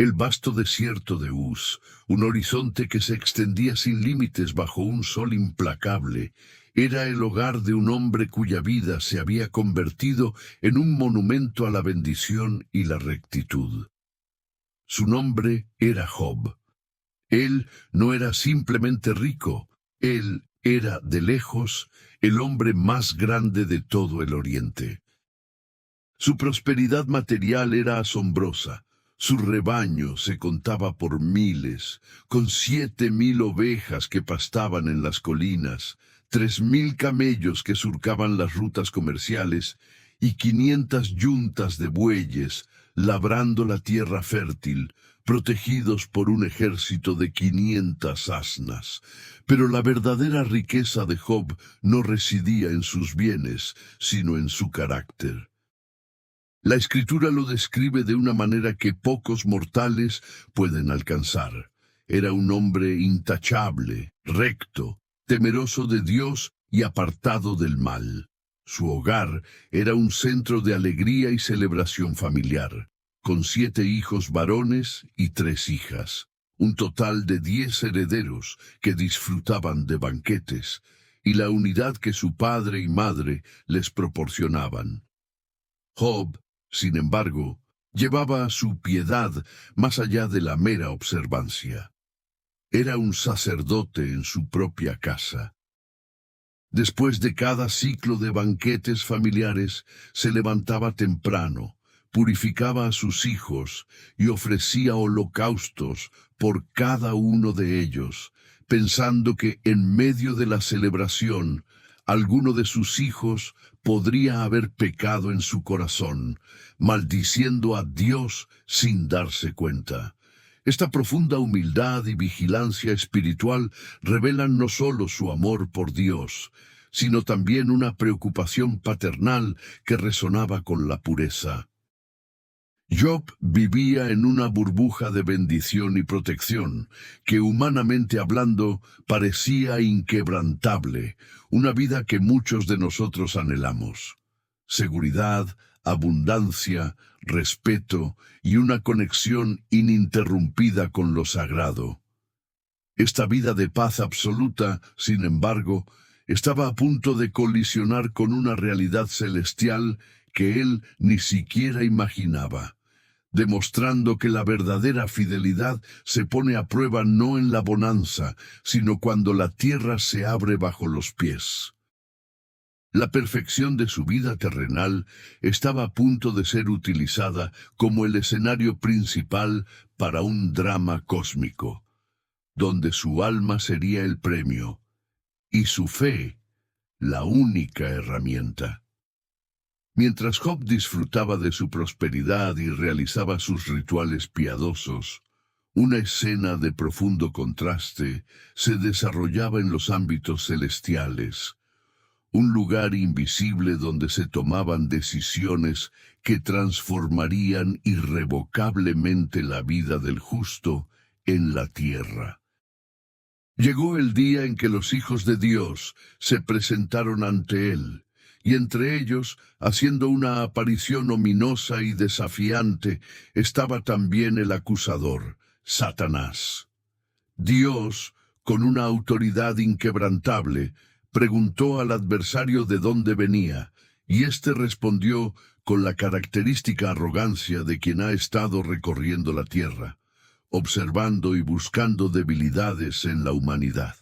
El vasto desierto de Uz, un horizonte que se extendía sin límites bajo un sol implacable, era el hogar de un hombre cuya vida se había convertido en un monumento a la bendición y la rectitud. Su nombre era Job. Él no era simplemente rico, él era, de lejos, el hombre más grande de todo el Oriente. Su prosperidad material era asombrosa. Su rebaño se contaba por miles, con 7.000 ovejas que pastaban en las colinas, 3.000 camellos que surcaban las rutas comerciales y 500 yuntas de bueyes labrando la tierra fértil, protegidos por un ejército de 500 asnas. Pero la verdadera riqueza de Job no residía en sus bienes, sino en su carácter. La Escritura lo describe de una manera que pocos mortales pueden alcanzar. Era un hombre intachable, recto, temeroso de Dios y apartado del mal. Su hogar era un centro de alegría y celebración familiar, con 7 hijos varones y 3 hijas, un total de 10 herederos que disfrutaban de banquetes, y la unidad que su padre y madre les proporcionaban. Job, sin embargo, llevaba su piedad más allá de la mera observancia. Era un sacerdote en su propia casa. Después de cada ciclo de banquetes familiares, se levantaba temprano, purificaba a sus hijos y ofrecía holocaustos por cada uno de ellos, pensando que en medio de la celebración, alguno de sus hijos podría haber pecado en su corazón, maldiciendo a Dios sin darse cuenta. Esta profunda humildad y vigilancia espiritual revelan no solo su amor por Dios, sino también una preocupación paternal que resonaba con la pureza. Job vivía en una burbuja de bendición y protección, que humanamente hablando parecía inquebrantable, una vida que muchos de nosotros anhelamos. Seguridad, abundancia, respeto y una conexión ininterrumpida con lo sagrado. Esta vida de paz absoluta, sin embargo, estaba a punto de colisionar con una realidad celestial que él ni siquiera imaginaba, demostrando que la verdadera fidelidad se pone a prueba no en la bonanza, sino cuando la tierra se abre bajo los pies. La perfección de su vida terrenal estaba a punto de ser utilizada como el escenario principal para un drama cósmico, donde su alma sería el premio y su fe la única herramienta. Mientras Job disfrutaba de su prosperidad y realizaba sus rituales piadosos, una escena de profundo contraste se desarrollaba en los ámbitos celestiales, un lugar invisible donde se tomaban decisiones que transformarían irrevocablemente la vida del justo en la tierra. Llegó el día en que los hijos de Dios se presentaron ante él, y entre ellos, haciendo una aparición ominosa y desafiante, estaba también el acusador, Satanás. Dios, con una autoridad inquebrantable, preguntó al adversario de dónde venía, y éste respondió con la característica arrogancia de quien ha estado recorriendo la tierra, observando y buscando debilidades en la humanidad.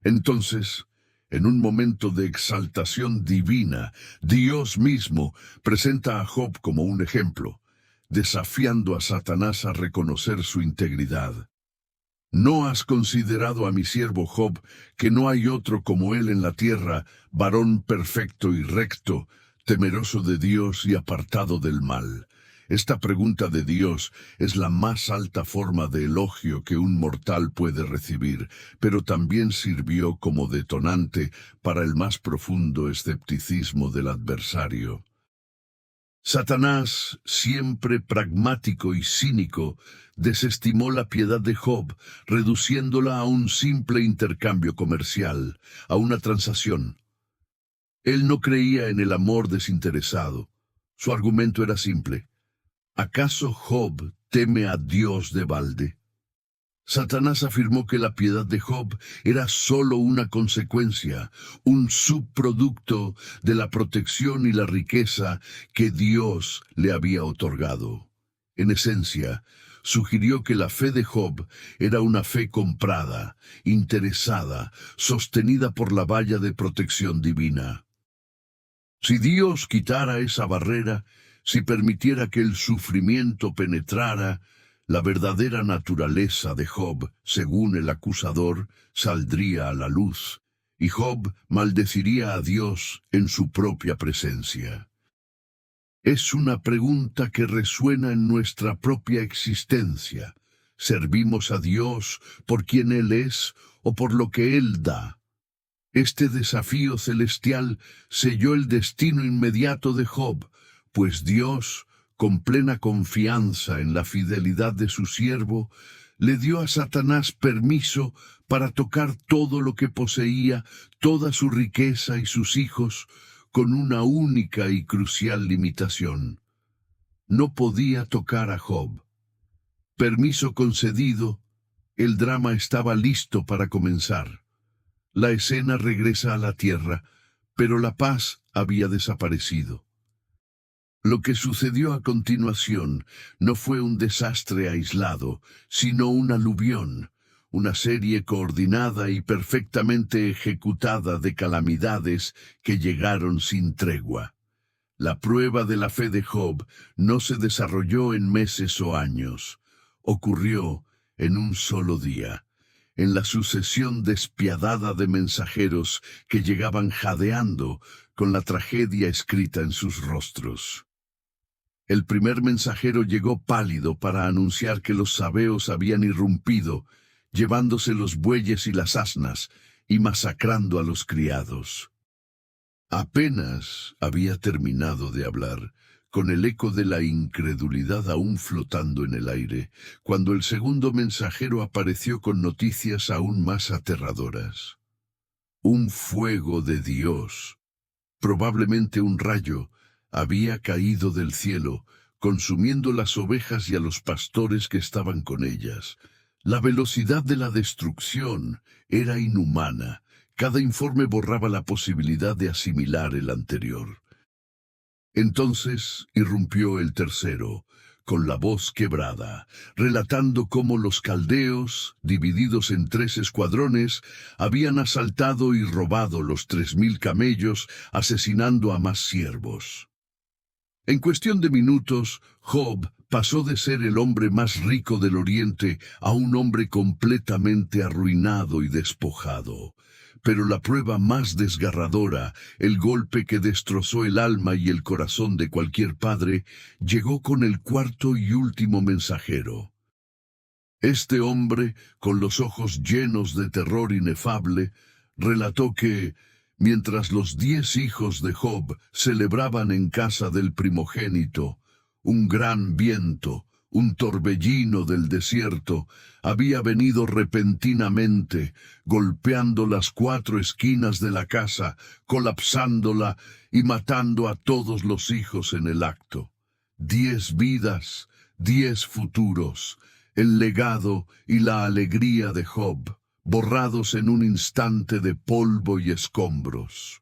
Entonces, en un momento de exaltación divina, Dios mismo presenta a Job como un ejemplo, desafiando a Satanás a reconocer su integridad. ¿No has considerado a mi siervo Job, que no hay otro como él en la tierra, varón perfecto y recto, temeroso de Dios y apartado del mal? Esta pregunta de Dios es la más alta forma de elogio que un mortal puede recibir, pero también sirvió como detonante para el más profundo escepticismo del adversario. Satanás, siempre pragmático y cínico, desestimó la piedad de Job, reduciéndola a un simple intercambio comercial, a una transacción. Él no creía en el amor desinteresado. Su argumento era simple. ¿Acaso Job teme a Dios de balde? Satanás afirmó que la piedad de Job era sólo una consecuencia, un subproducto de la protección y la riqueza que Dios le había otorgado. En esencia, sugirió que la fe de Job era una fe comprada, interesada, sostenida por la valla de protección divina. Si Dios quitara esa barrera, si permitiera que el sufrimiento penetrara, la verdadera naturaleza de Job, según el acusador, saldría a la luz, y Job maldeciría a Dios en su propia presencia. Es una pregunta que resuena en nuestra propia existencia. ¿Servimos a Dios por quien Él es o por lo que Él da? Este desafío celestial selló el destino inmediato de Job, pues Dios, con plena confianza en la fidelidad de su siervo, le dio a Satanás permiso para tocar todo lo que poseía, toda su riqueza y sus hijos, con una única y crucial limitación. No podía tocar a Job. Permiso concedido, el drama estaba listo para comenzar. La escena regresa a la tierra, pero la paz había desaparecido. Lo que sucedió a continuación no fue un desastre aislado, sino un aluvión, una serie coordinada y perfectamente ejecutada de calamidades que llegaron sin tregua. La prueba de la fe de Job no se desarrolló en meses o años, ocurrió en un solo día, en la sucesión despiadada de mensajeros que llegaban jadeando con la tragedia escrita en sus rostros. El primer mensajero llegó pálido para anunciar que los sabeos habían irrumpido, llevándose los bueyes y las asnas, y masacrando a los criados. Apenas había terminado de hablar, con el eco de la incredulidad aún flotando en el aire, cuando el segundo mensajero apareció con noticias aún más aterradoras. Un fuego de Dios, probablemente un rayo, había caído del cielo, consumiendo las ovejas y a los pastores que estaban con ellas. La velocidad de la destrucción era inhumana. Cada informe borraba la posibilidad de asimilar el anterior. Entonces irrumpió el tercero, con la voz quebrada, relatando cómo los caldeos, divididos en 3 escuadrones, habían asaltado y robado los 3000 camellos, asesinando a más siervos. En cuestión de minutos, Job pasó de ser el hombre más rico del Oriente a un hombre completamente arruinado y despojado. Pero la prueba más desgarradora, el golpe que destrozó el alma y el corazón de cualquier padre, llegó con el cuarto y último mensajero. Este hombre, con los ojos llenos de terror inefable, relató que, mientras los 10 hijos de Job celebraban en casa del primogénito, un gran viento, un torbellino del desierto, había venido repentinamente, golpeando las 4 esquinas de la casa, colapsándola y matando a todos los hijos en el acto. 10 vidas, 10 futuros, el legado y la alegría de Job, borrados en un instante de polvo y escombros.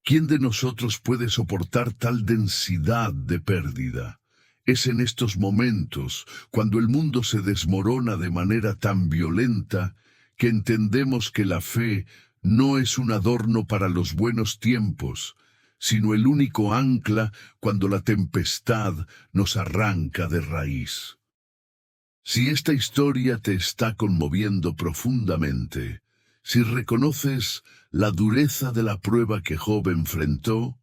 ¿Quién de nosotros puede soportar tal densidad de pérdida? Es en estos momentos, cuando el mundo se desmorona de manera tan violenta, que entendemos que la fe no es un adorno para los buenos tiempos, sino el único ancla cuando la tempestad nos arranca de raíz. Si esta historia te está conmoviendo profundamente, si reconoces la dureza de la prueba que Job enfrentó,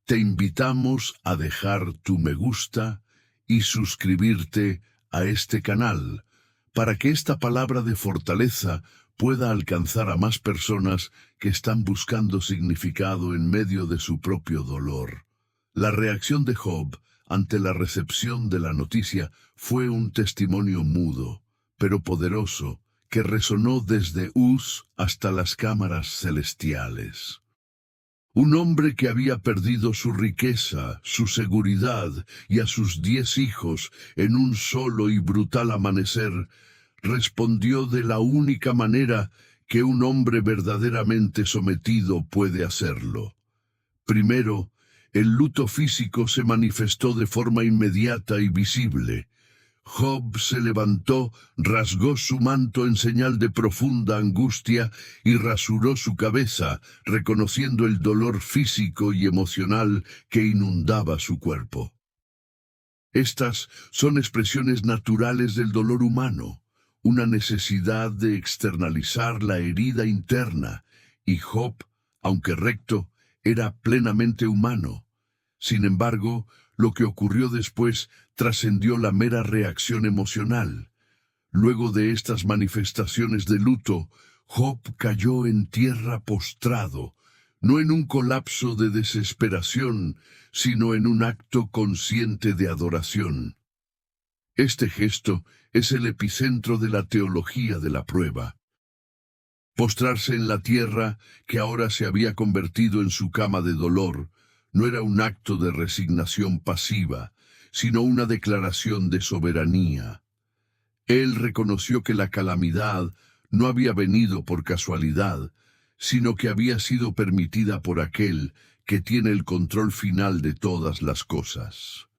te invitamos a dejar tu me gusta y suscribirte a este canal, para que esta palabra de fortaleza pueda alcanzar a más personas que están buscando significado en medio de su propio dolor. La reacción de Job ante la recepción de la noticia fue un testimonio mudo, pero poderoso, que resonó desde Uz hasta las cámaras celestiales. Un hombre que había perdido su riqueza, su seguridad y a sus 10 hijos en un solo y brutal amanecer, respondió de la única manera que un hombre verdaderamente sometido puede hacerlo. Primero, el luto físico se manifestó de forma inmediata y visible. Job se levantó, rasgó su manto en señal de profunda angustia y rasuró su cabeza, reconociendo el dolor físico y emocional que inundaba su cuerpo. Estas son expresiones naturales del dolor humano, una necesidad de externalizar la herida interna, y Job, aunque recto, era plenamente humano. Sin embargo, lo que ocurrió después trascendió la mera reacción emocional. Luego de estas manifestaciones de luto, Job cayó en tierra postrado, no en un colapso de desesperación, sino en un acto consciente de adoración. Este gesto es el epicentro de la teología de la prueba. Postrarse en la tierra, que ahora se había convertido en su cama de dolor, no era un acto de resignación pasiva, sino una declaración de soberanía. Él reconoció que la calamidad no había venido por casualidad, sino que había sido permitida por aquel que tiene el control final de todas las cosas.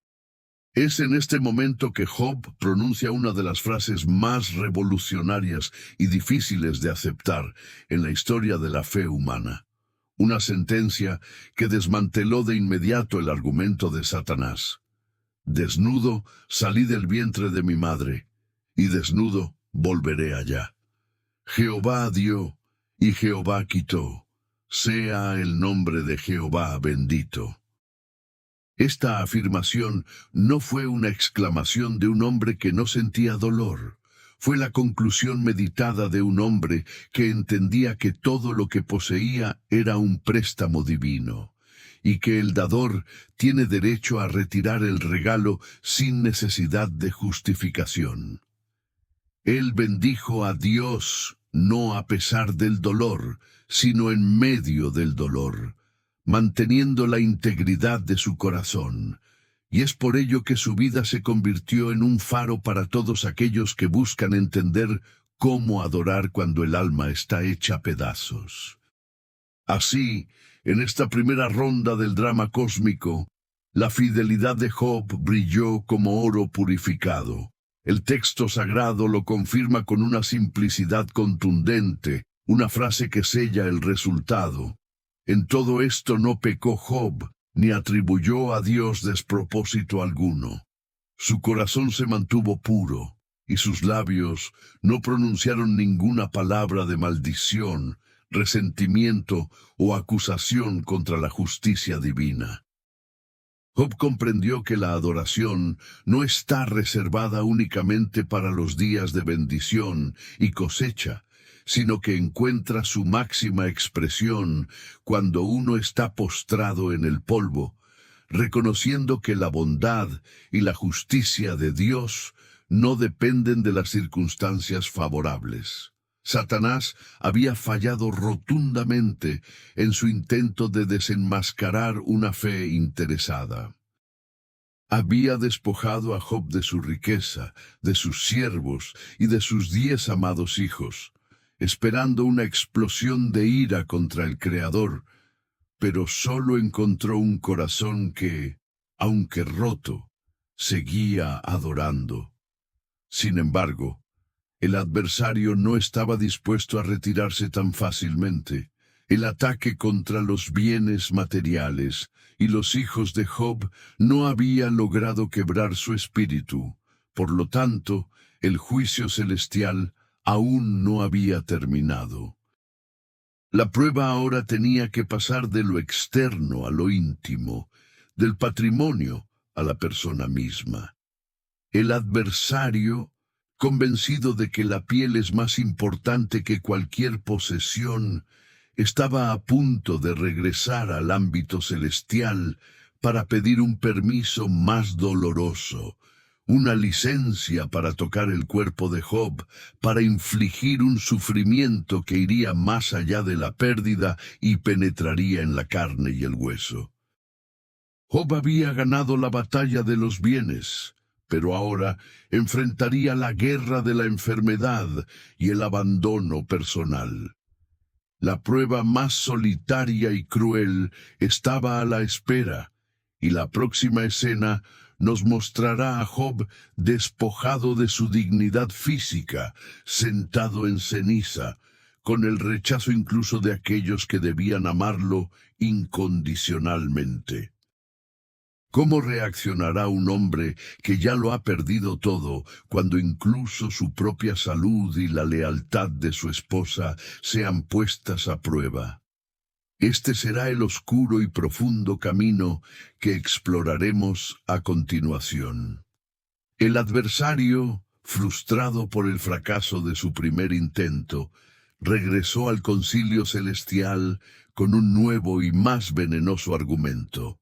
Es en este momento que Job pronuncia una de las frases más revolucionarias y difíciles de aceptar en la historia de la fe humana. Una sentencia que desmanteló de inmediato el argumento de Satanás. Desnudo salí del vientre de mi madre, y desnudo volveré allá. Jehová dio, y Jehová quitó. Sea el nombre de Jehová bendito. Esta afirmación no fue una exclamación de un hombre que no sentía dolor. Fue la conclusión meditada de un hombre que entendía que todo lo que poseía era un préstamo divino, y que el dador tiene derecho a retirar el regalo sin necesidad de justificación. Él bendijo a Dios no a pesar del dolor, sino en medio del dolor, manteniendo la integridad de su corazón. Y es por ello que su vida se convirtió en un faro para todos aquellos que buscan entender cómo adorar cuando el alma está hecha pedazos. Así, en esta primera ronda del drama cósmico, la fidelidad de Job brilló como oro purificado. El texto sagrado lo confirma con una simplicidad contundente, una frase que sella el resultado. En todo esto no pecó Job, ni atribuyó a Dios despropósito alguno. Su corazón se mantuvo puro, y sus labios no pronunciaron ninguna palabra de maldición, resentimiento o acusación contra la justicia divina. Job comprendió que la adoración no está reservada únicamente para los días de bendición y cosecha, sino que encuentra su máxima expresión cuando uno está postrado en el polvo, reconociendo que la bondad y la justicia de Dios no dependen de las circunstancias favorables. Satanás había fallado rotundamente en su intento de desenmascarar una fe interesada. Había despojado a Job de su riqueza, de sus siervos y de sus 10 amados hijos, esperando una explosión de ira contra el Creador, pero solo encontró un corazón que, aunque roto, seguía adorando. Sin embargo, el adversario no estaba dispuesto a retirarse tan fácilmente. El ataque contra los bienes materiales y los hijos de Job no había logrado quebrar su espíritu. Por lo tanto, el juicio celestial aún no había terminado. La prueba ahora tenía que pasar de lo externo a lo íntimo, del patrimonio a la persona misma. El adversario, convencido de que la piel es más importante que cualquier posesión, estaba a punto de regresar al ámbito celestial para pedir un permiso más doloroso, una licencia para tocar el cuerpo de Job, para infligir un sufrimiento que iría más allá de la pérdida y penetraría en la carne y el hueso. Job había ganado la batalla de los bienes, pero ahora enfrentaría la guerra de la enfermedad y el abandono personal. La prueba más solitaria y cruel estaba a la espera, y la próxima escena nos mostrará a Job despojado de su dignidad física, sentado en ceniza, con el rechazo incluso de aquellos que debían amarlo incondicionalmente. ¿Cómo reaccionará un hombre que ya lo ha perdido todo cuando incluso su propia salud y la lealtad de su esposa sean puestas a prueba? Este será el oscuro y profundo camino que exploraremos a continuación. El adversario, frustrado por el fracaso de su primer intento, regresó al concilio celestial con un nuevo y más venenoso argumento.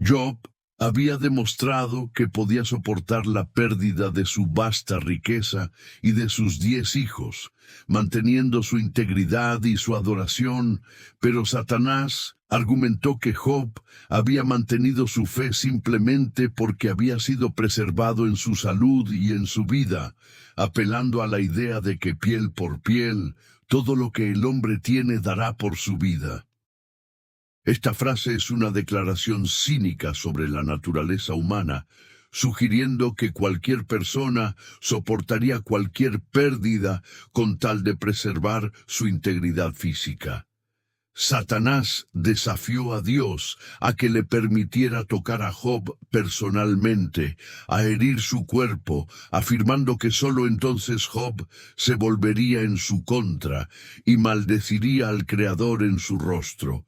Job había demostrado que podía soportar la pérdida de su vasta riqueza y de sus 10 hijos, manteniendo su integridad y su adoración, pero Satanás argumentó que Job había mantenido su fe simplemente porque había sido preservado en su salud y en su vida, apelando a la idea de que piel por piel, todo lo que el hombre tiene dará por su vida. Esta frase es una declaración cínica sobre la naturaleza humana, sugiriendo que cualquier persona soportaría cualquier pérdida con tal de preservar su integridad física. Satanás desafió a Dios a que le permitiera tocar a Job personalmente, a herir su cuerpo, afirmando que sólo entonces Job se volvería en su contra y maldeciría al Creador en su rostro.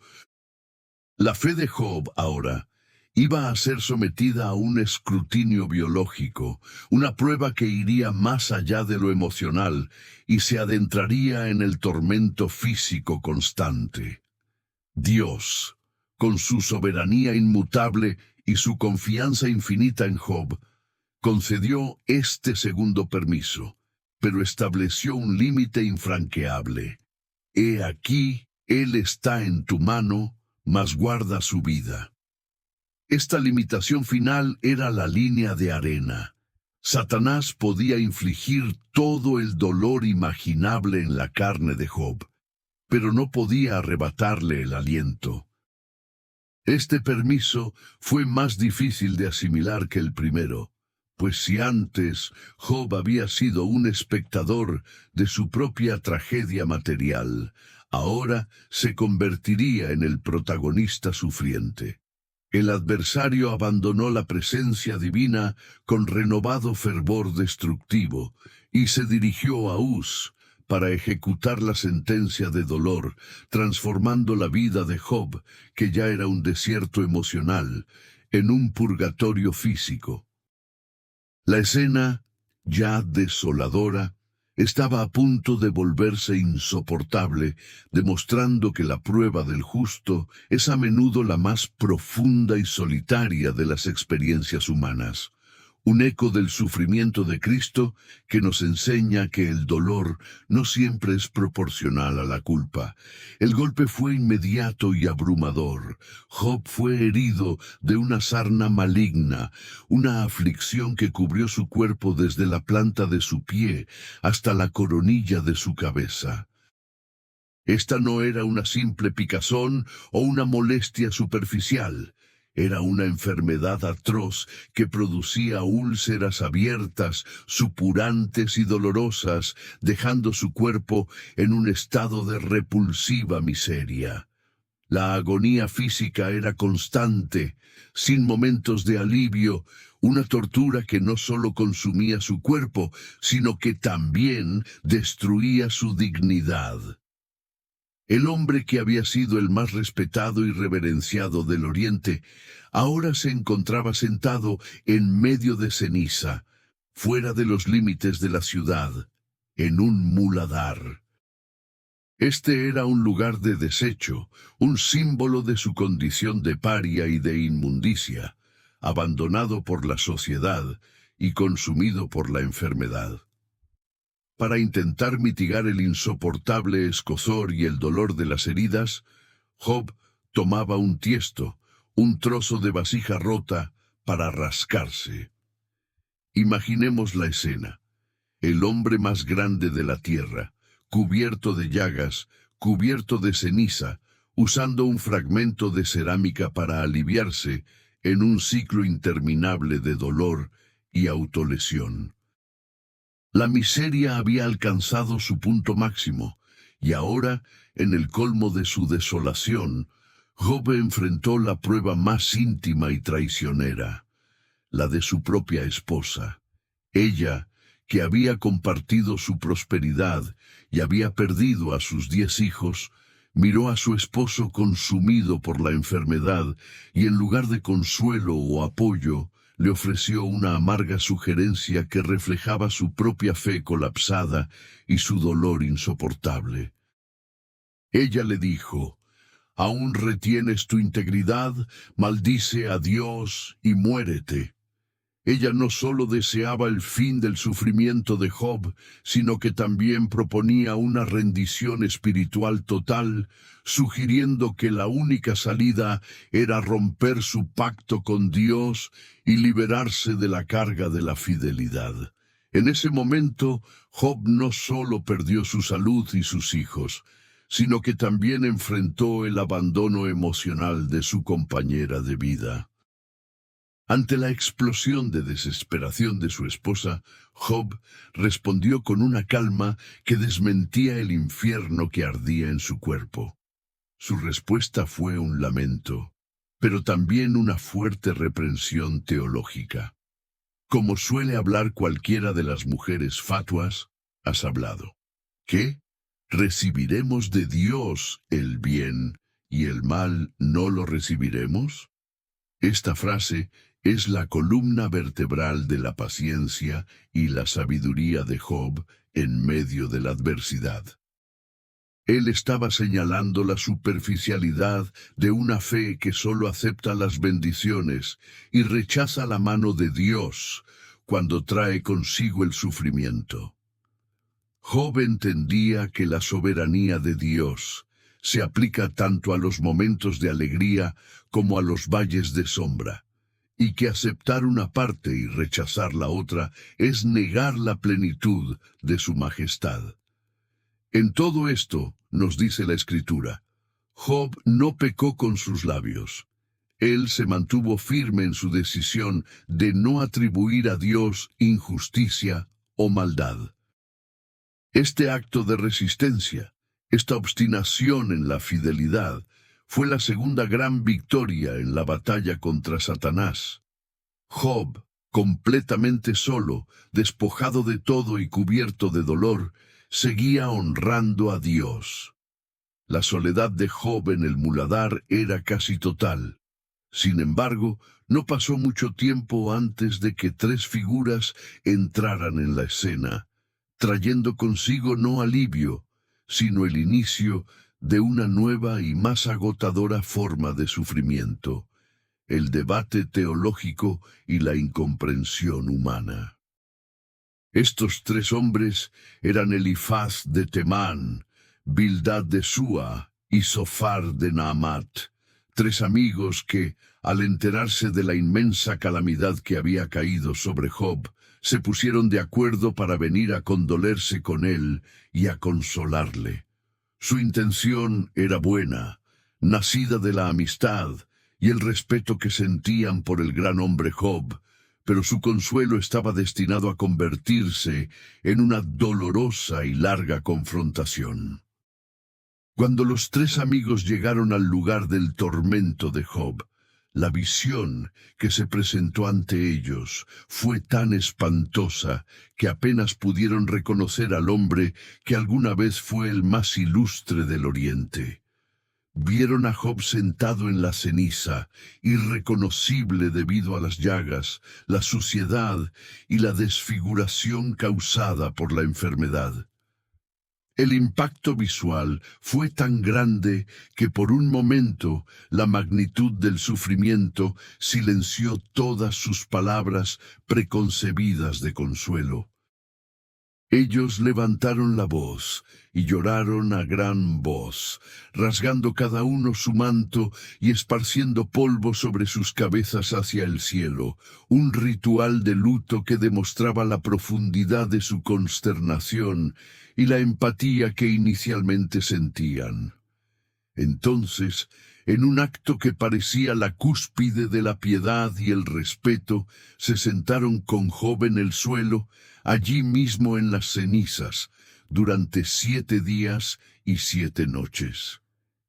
La fe de Job ahora iba a ser sometida a un escrutinio biológico, una prueba que iría más allá de lo emocional y se adentraría en el tormento físico constante. Dios, con su soberanía inmutable y su confianza infinita en Job, concedió este segundo permiso, pero estableció un límite infranqueable. He aquí, él está en tu mano, mas guarda su vida. Esta limitación final era la línea de arena. Satanás podía infligir todo el dolor imaginable en la carne de Job, pero no podía arrebatarle el aliento. Este permiso fue más difícil de asimilar que el primero, pues si antes Job había sido un espectador de su propia tragedia material, ahora se convertiría en el protagonista sufriente. El adversario abandonó la presencia divina con renovado fervor destructivo y se dirigió a Uz para ejecutar la sentencia de dolor, transformando la vida de Job, que ya era un desierto emocional, en un purgatorio físico. La escena, ya desoladora, estaba a punto de volverse insoportable, demostrando que la prueba del justo es a menudo la más profunda y solitaria de las experiencias humanas. Un eco del sufrimiento de Cristo que nos enseña que el dolor no siempre es proporcional a la culpa. El golpe fue inmediato y abrumador. Job fue herido de una sarna maligna, una aflicción que cubrió su cuerpo desde la planta de su pie hasta la coronilla de su cabeza. Esta no era una simple picazón o una molestia superficial. Era una enfermedad atroz que producía úlceras abiertas, supurantes y dolorosas, dejando su cuerpo en un estado de repulsiva miseria. La agonía física era constante, sin momentos de alivio, una tortura que no solo consumía su cuerpo, sino que también destruía su dignidad. El hombre que había sido el más respetado y reverenciado del Oriente, ahora se encontraba sentado en medio de ceniza, fuera de los límites de la ciudad, en un muladar. Este era un lugar de desecho, un símbolo de su condición de paria y de inmundicia, abandonado por la sociedad, y consumido por la enfermedad. Para intentar mitigar el insoportable escozor y el dolor de las heridas, Job tomaba un tiesto, un trozo de vasija rota, para rascarse. Imaginemos la escena. El hombre más grande de la tierra, cubierto de llagas, cubierto de ceniza, usando un fragmento de cerámica para aliviarse en un ciclo interminable de dolor y autolesión. La miseria había alcanzado su punto máximo, y ahora, en el colmo de su desolación, Job enfrentó la prueba más íntima y traicionera, la de su propia esposa. Ella, que había compartido su prosperidad y había perdido a sus 10 hijos, miró a su esposo consumido por la enfermedad y en lugar de consuelo o apoyo, le ofreció una amarga sugerencia que reflejaba su propia fe colapsada y su dolor insoportable. Ella le dijo: «¿Aún retienes tu integridad? Maldice a Dios y muérete». Ella no solo deseaba el fin del sufrimiento de Job, sino que también proponía una rendición espiritual total, sugiriendo que la única salida era romper su pacto con Dios y liberarse de la carga de la fidelidad. En ese momento, Job no solo perdió su salud y sus hijos, sino que también enfrentó el abandono emocional de su compañera de vida. Ante la explosión de desesperación de su esposa, Job respondió con una calma que desmentía el infierno que ardía en su cuerpo. Su respuesta fue un lamento, pero también una fuerte reprensión teológica. Como suele hablar cualquiera de las mujeres fatuas, has hablado. ¿Qué? ¿Recibiremos de Dios el bien y el mal no lo recibiremos? Esta frase es la columna vertebral de la paciencia y la sabiduría de Job en medio de la adversidad. Él estaba señalando la superficialidad de una fe que solo acepta las bendiciones y rechaza la mano de Dios cuando trae consigo el sufrimiento. Job entendía que la soberanía de Dios se aplica tanto a los momentos de alegría como a los valles de sombra, y que aceptar una parte y rechazar la otra es negar la plenitud de su majestad. En todo esto, nos dice la Escritura, Job no pecó con sus labios. Él se mantuvo firme en su decisión de no atribuir a Dios injusticia o maldad. Este acto de resistencia, esta obstinación en la fidelidad, fue la segunda gran victoria en la batalla contra Satanás. Job, completamente solo, despojado de todo y cubierto de dolor, seguía honrando a Dios. La soledad de Job en el muladar era casi total. Sin embargo, no pasó mucho tiempo antes de que 3 figuras entraran en la escena, trayendo consigo no alivio, sino el inicio de una nueva y más agotadora forma de sufrimiento, el debate teológico y la incomprensión humana. Estos 3 hombres eran Elifaz de Temán, Bildad de Súa y Zofar de Naamat, 3 amigos que, al enterarse de la inmensa calamidad que había caído sobre Job, se pusieron de acuerdo para venir a condolerse con él y a consolarle. Su intención era buena, nacida de la amistad y el respeto que sentían por el gran hombre Job, pero su consuelo estaba destinado a convertirse en una dolorosa y larga confrontación. Cuando los 3 amigos llegaron al lugar del tormento de Job, la visión que se presentó ante ellos fue tan espantosa que apenas pudieron reconocer al hombre que alguna vez fue el más ilustre del Oriente. Vieron a Job sentado en la ceniza, irreconocible debido a las llagas, la suciedad y la desfiguración causada por la enfermedad. El impacto visual fue tan grande que por un momento la magnitud del sufrimiento silenció todas sus palabras preconcebidas de consuelo. Ellos levantaron la voz y lloraron a gran voz, rasgando cada uno su manto y esparciendo polvo sobre sus cabezas hacia el cielo, un ritual de luto que demostraba la profundidad de su consternación y la empatía que inicialmente sentían. Entonces, en un acto que parecía la cúspide de la piedad y el respeto, se sentaron con Job en el suelo, allí mismo en las cenizas, durante 7 días y 7 noches.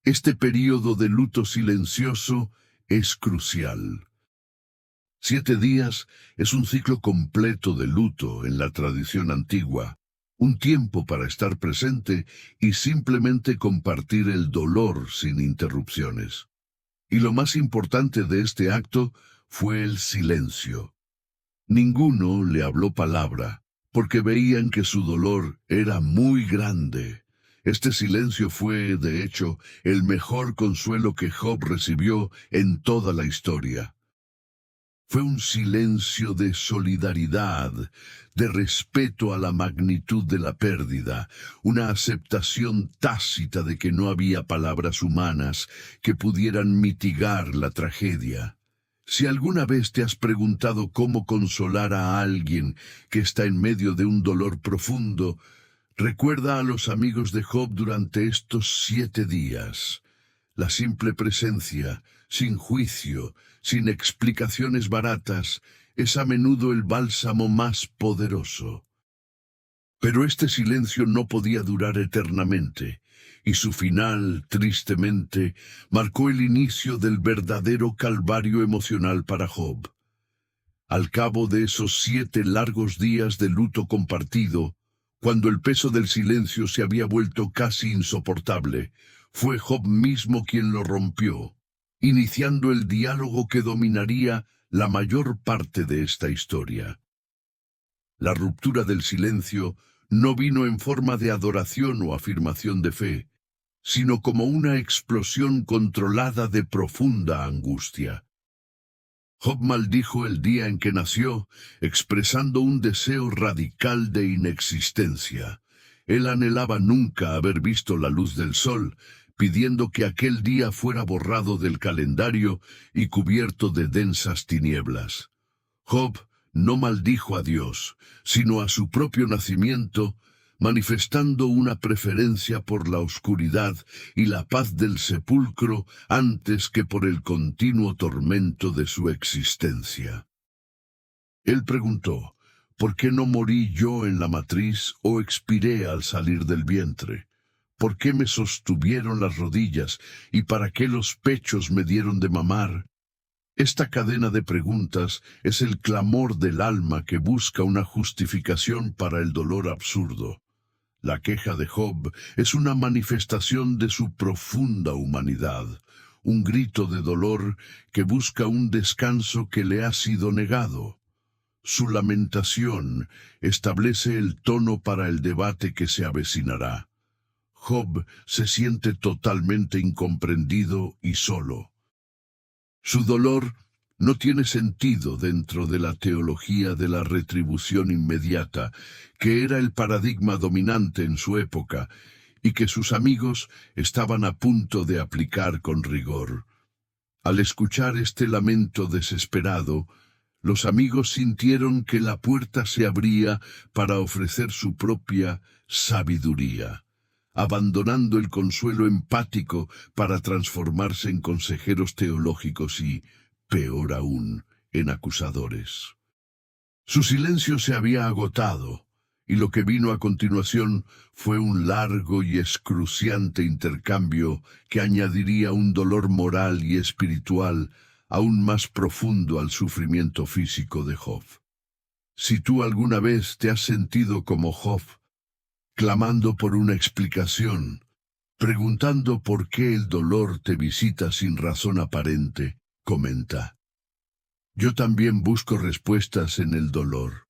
Este período de luto silencioso es crucial. 7 días es un ciclo completo de luto en la tradición antigua, un tiempo para estar presente y simplemente compartir el dolor sin interrupciones. Y lo más importante de este acto fue el silencio. Ninguno le habló palabra, porque veían que su dolor era muy grande. Este silencio fue, de hecho, el mejor consuelo que Job recibió en toda la historia. Fue un silencio de solidaridad, de respeto a la magnitud de la pérdida, una aceptación tácita de que no había palabras humanas que pudieran mitigar la tragedia. Si alguna vez te has preguntado cómo consolar a alguien que está en medio de un dolor profundo, recuerda a los amigos de Job durante estos 7 días. La simple presencia, sin juicio, sin explicaciones baratas, es a menudo el bálsamo más poderoso. Pero este silencio no podía durar eternamente, y su final, tristemente, marcó el inicio del verdadero calvario emocional para Job. Al cabo de esos 7 largos días de luto compartido, cuando el peso del silencio se había vuelto casi insoportable, fue Job mismo quien lo rompió, iniciando el diálogo que dominaría la mayor parte de esta historia. La ruptura del silencio no vino en forma de adoración o afirmación de fe, sino como una explosión controlada de profunda angustia. Job maldijo el día en que nació, expresando un deseo radical de inexistencia. Él anhelaba nunca haber visto la luz del sol, pidiendo que aquel día fuera borrado del calendario y cubierto de densas tinieblas. Job no maldijo a Dios, sino a su propio nacimiento, manifestando una preferencia por la oscuridad y la paz del sepulcro antes que por el continuo tormento de su existencia. Él preguntó, ¿por qué no morí yo en la matriz o expiré al salir del vientre? ¿Por qué me sostuvieron las rodillas y para qué los pechos me dieron de mamar? Esta cadena de preguntas es el clamor del alma que busca una justificación para el dolor absurdo. La queja de Job es una manifestación de su profunda humanidad, un grito de dolor que busca un descanso que le ha sido negado. Su lamentación establece el tono para el debate que se avecinará. Job se siente totalmente incomprendido y solo. Su dolor no tiene sentido dentro de la teología de la retribución inmediata, que era el paradigma dominante en su época, y que sus amigos estaban a punto de aplicar con rigor. Al escuchar este lamento desesperado, los amigos sintieron que la puerta se abría para ofrecer su propia sabiduría, abandonando el consuelo empático para transformarse en consejeros teológicos y, peor aún, en acusadores. Su silencio se había agotado, y lo que vino a continuación fue un largo y excruciante intercambio que añadiría un dolor moral y espiritual aún más profundo al sufrimiento físico de Job. Si tú alguna vez te has sentido como Job, clamando por una explicación, preguntando por qué el dolor te visita sin razón aparente, comenta. Yo también busco respuestas en el dolor.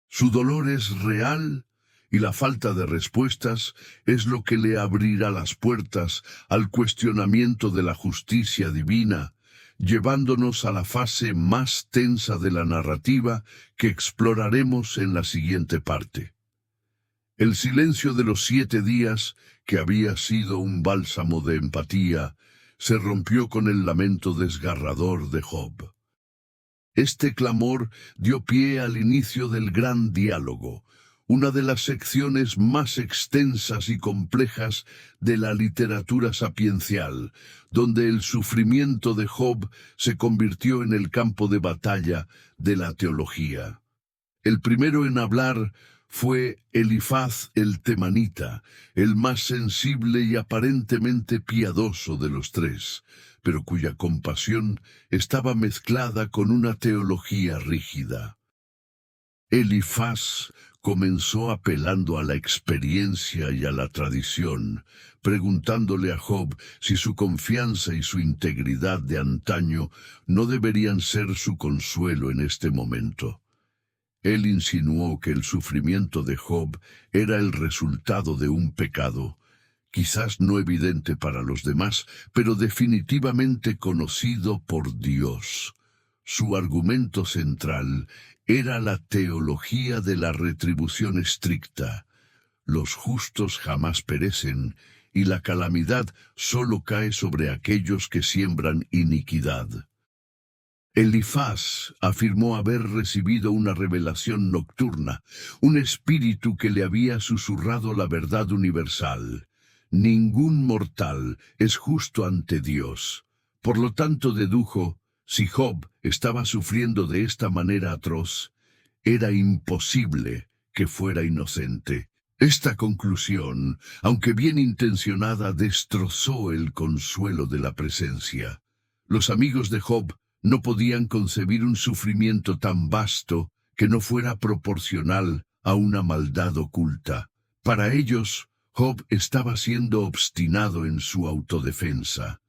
Su dolor es real y la falta de respuestas es lo que le abrirá las puertas al cuestionamiento de la justicia divina, llevándonos a la fase más tensa de la narrativa que exploraremos en la siguiente parte. El silencio de los 7 días, que había sido un bálsamo de empatía, se rompió con el lamento desgarrador de Job. Este clamor dio pie al inicio del gran diálogo, una de las secciones más extensas y complejas de la literatura sapiencial, donde el sufrimiento de Job se convirtió en el campo de batalla de la teología. El primero en hablar fue Elifaz el temanita, el más sensible y aparentemente piadoso de los 3, pero cuya compasión estaba mezclada con una teología rígida. Elifaz comenzó apelando a la experiencia y a la tradición, preguntándole a Job si su confianza y su integridad de antaño no deberían ser su consuelo en este momento. Él insinuó que el sufrimiento de Job era el resultado de un pecado, quizás no evidente para los demás, pero definitivamente conocido por Dios. Su argumento central era la teología de la retribución estricta. Los justos jamás perecen, y la calamidad solo cae sobre aquellos que siembran iniquidad. Elifaz afirmó haber recibido una revelación nocturna, un espíritu que le había susurrado la verdad universal. Ningún mortal es justo ante Dios. Por lo tanto dedujo, si Job estaba sufriendo de esta manera atroz, era imposible que fuera inocente. Esta conclusión, aunque bien intencionada, destrozó el consuelo de la presencia. Los amigos de Job no podían concebir un sufrimiento tan vasto que no fuera proporcional a una maldad oculta. Para ellos, Job estaba siendo obstinado en su autodefensa.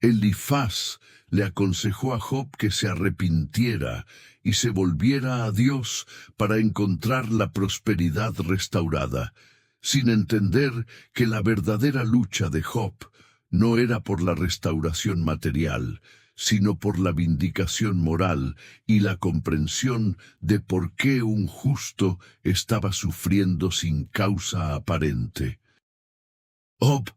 Elifaz le aconsejó a Job que se arrepintiera y se volviera a Dios para encontrar la prosperidad restaurada, sin entender que la verdadera lucha de Job no era por la restauración material, sino por la vindicación moral y la comprensión de por qué un justo estaba sufriendo sin causa aparente. Job,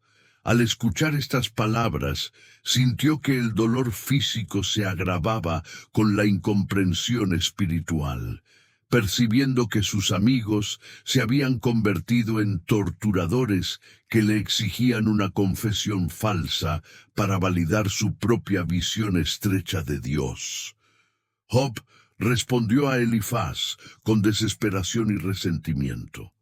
al escuchar estas palabras, sintió que el dolor físico se agravaba con la incomprensión espiritual, percibiendo que sus amigos se habían convertido en torturadores que le exigían una confesión falsa para validar su propia visión estrecha de Dios. Job respondió a Elifaz con desesperación y resentimiento.